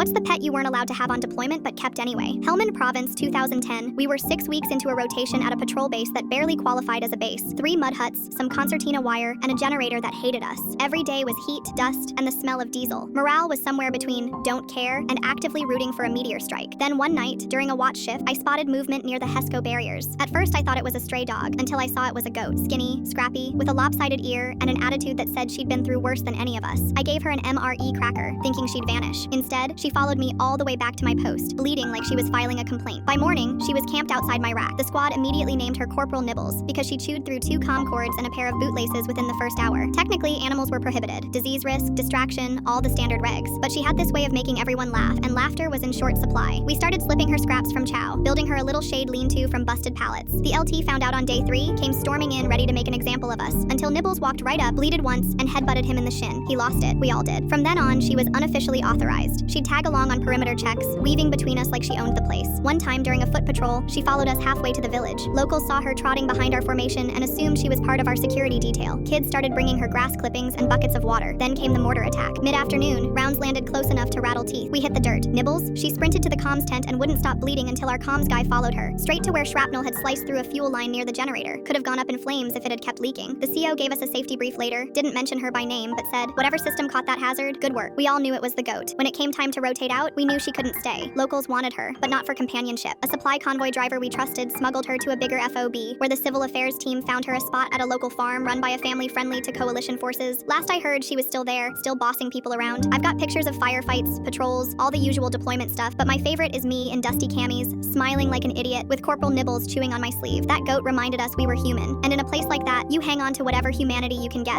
What's the pet you weren't allowed to have on deployment but kept anyway? Helmand Province, 2010. We were 6 weeks into a rotation at a patrol base that barely qualified as a base. 3 mud huts, some concertina wire, and a generator that hated us. Every day was heat, dust, and the smell of diesel. Morale was somewhere between don't care and actively rooting for a meteor strike. Then one night, during a watch shift, I spotted movement near the HESCO barriers. At first I thought it was a stray dog, until I saw it was a goat. Skinny, scrappy, with a lopsided ear, and an attitude that said she'd been through worse than any of us. I gave her an MRE cracker, thinking she'd vanish. Instead, she followed me all the way back to my post, bleeding like she was filing a complaint. By morning, she was camped outside my rack. The squad immediately named her Corporal Nibbles, because she chewed through 2 comm cords and a pair of bootlaces within the first hour. Technically, animals were prohibited. Disease risk, distraction, all the standard regs. But she had this way of making everyone laugh, and laughter was in short supply. We started slipping her scraps from chow, building her a little shade lean-to from busted pallets. The LT found out on day 3, came storming in ready to make an example of us, until Nibbles walked right up, bleated once, and headbutted him in the shin. He lost it. We all did. From then on, she was unofficially authorized. She'd tag along on perimeter checks, weaving between us like she owned the place. One time during a foot patrol, she followed us halfway to the village. Locals saw her trotting behind our formation and assumed she was part of our security detail. Kids started bringing her grass clippings and buckets of water. Then came the mortar attack. Mid-afternoon, rounds landed close enough to rattle teeth. We hit the dirt. Nibbles? She sprinted to the comms tent and wouldn't stop bleeding until our comms guy followed her, straight to where shrapnel had sliced through a fuel line near the generator. Could have gone up in flames if it had kept leaking. The CO gave us a safety brief later, didn't mention her by name, but said, whatever system caught that hazard, good work. We all knew it was the goat. When it came time to rotate out, we knew she couldn't stay. Locals wanted her, but not for companionship. A supply convoy driver we trusted smuggled her to a bigger FOB, where the civil affairs team found her a spot at a local farm run by a family friendly to coalition forces. Last I heard, she was still there, still bossing people around. I've got pictures of firefights, patrols, all the usual deployment stuff, but my favorite is me in dusty camis, smiling like an idiot, with Corporal Nibbles chewing on my sleeve. That goat reminded us we were human, and in a place like that, you hang on to whatever humanity you can get.